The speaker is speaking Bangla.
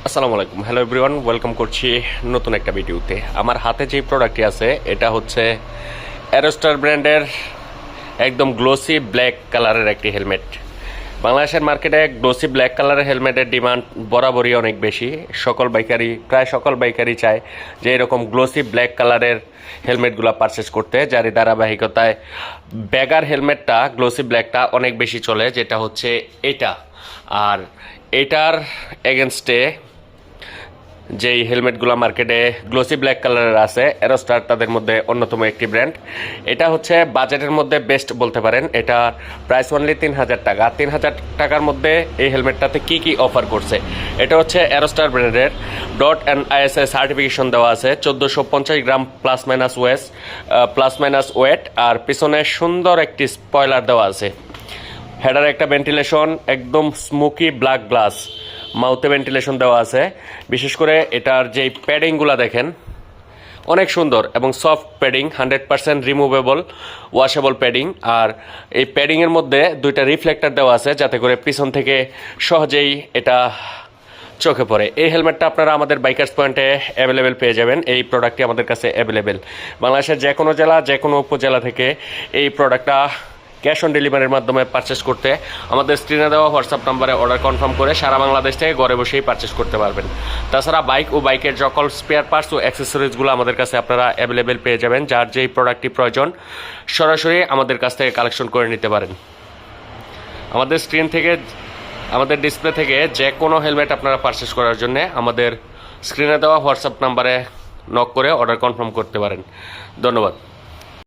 আসসালামু আলাইকুম, হ্যালো এভরিওয়ান, ওয়েলকাম করছি নতুন একটা ভিডিওতে। আমার হাতে যে প্রোডাক্টটি আছে এটা হচ্ছে অ্যারোস্টার ব্র্যান্ডের একদম গ্লোসি ব্ল্যাক কালারের একটি হেলমেট। বাংলাদেশের মার্কেটে গ্লোসি ব্ল্যাক কালারের হেলমেটের ডিমান্ড বরাবরই অনেক বেশি। প্রায় সকল বাইকারই চায় যে এরকম গ্লোসি ব্ল্যাক কালারের হেলমেটগুলো পারচেস করতে, যারই ধারাবাহিকতায় ব্যাগার হেলমেটটা গ্লোসি ব্ল্যাকটা অনেক বেশি চলে, যেটা হচ্ছে এটা। আর এটার এগেনস্টে যেই হেলমেটগুলো মার্কেটে গ্লোসি ব্ল্যাক কালারের আছে, অ্যারোস্টার তাদের মধ্যে অন্যতম একটি ব্র্যান্ড। এটা হচ্ছে বাজেটের মধ্যে বেস্ট বলতে পারেন। এটা প্রাইস অনলি ৩,০০০ টাকা। ৩,০০০ টাকার মধ্যে এই হেলমেটটাতে কি কি অফার করছে, এটা হচ্ছে অ্যারোস্টার ব্র্যান্ডের .NISA সার্টিফিকেশন দেওয়া আছে, ১৪৫০ গ্রাম প্লাস মাইনাস ওয়েট, আর পিছনে সুন্দর একটি স্পয়লার দেওয়া আছে। হেডারে একটা ভেন্টিলেশন, একদম স্মোকি ব্ল্যাক গ্লাস, মাউথে ভেন্টিলেশন দেওয়া আছে। বিশেষ করে এটার যেই প্যাডিংগুলো দেখেন অনেক সুন্দর এবং soft padding, 100% removable washable padding. আর এই প্যাডিংয়ের মধ্যে দুইটা রিফ্লেক্টর দেওয়া আছে যাতে করে পিছন থেকে সহজেই এটা চোখে পড়ে। এই হেলমেটটা আপনারা আমাদের বাইকার্স পয়েন্টে অ্যাভেলেবেল পেয়ে যাবেন। এই প্রোডাক্টটি আমাদের কাছে অ্যাভেলেবেল। বাংলাদেশের যে কোনো জেলা, যে কোনো উপজেলা থেকে এই প্রোডাক্টটা ক্যাশ অন ডেলিভারির মাধ্যমে পারচেস করতে আমাদের স্ক্রিনে দেওয়া হোয়াটসঅ্যাপ নাম্বারে অর্ডার কনফার্ম করে সারা বাংলাদেশ থেকে ঘরে বসেই পারচেস করতে পারবেন। তাছাড়া বাইক ও বাইকের সকল স্পেয়ার পার্টস ও অ্যাক্সেসরিজগুলো আমাদের কাছে আপনারা অ্যাভেলেবেল পেয়ে যাবেন। যার যেই প্রোডাক্টটি প্রয়োজন সরাসরি আমাদের কাছ থেকে কালেকশন করে নিতে পারেন। আমাদের ডিসপ্লে থেকে যে কোনো হেলমেট আপনারা পারচেস করার জন্য আমাদের স্ক্রিনে দেওয়া হোয়াটসঅ্যাপ নাম্বারে নক করে অর্ডার কনফার্ম করতে পারেন। ধন্যবাদ।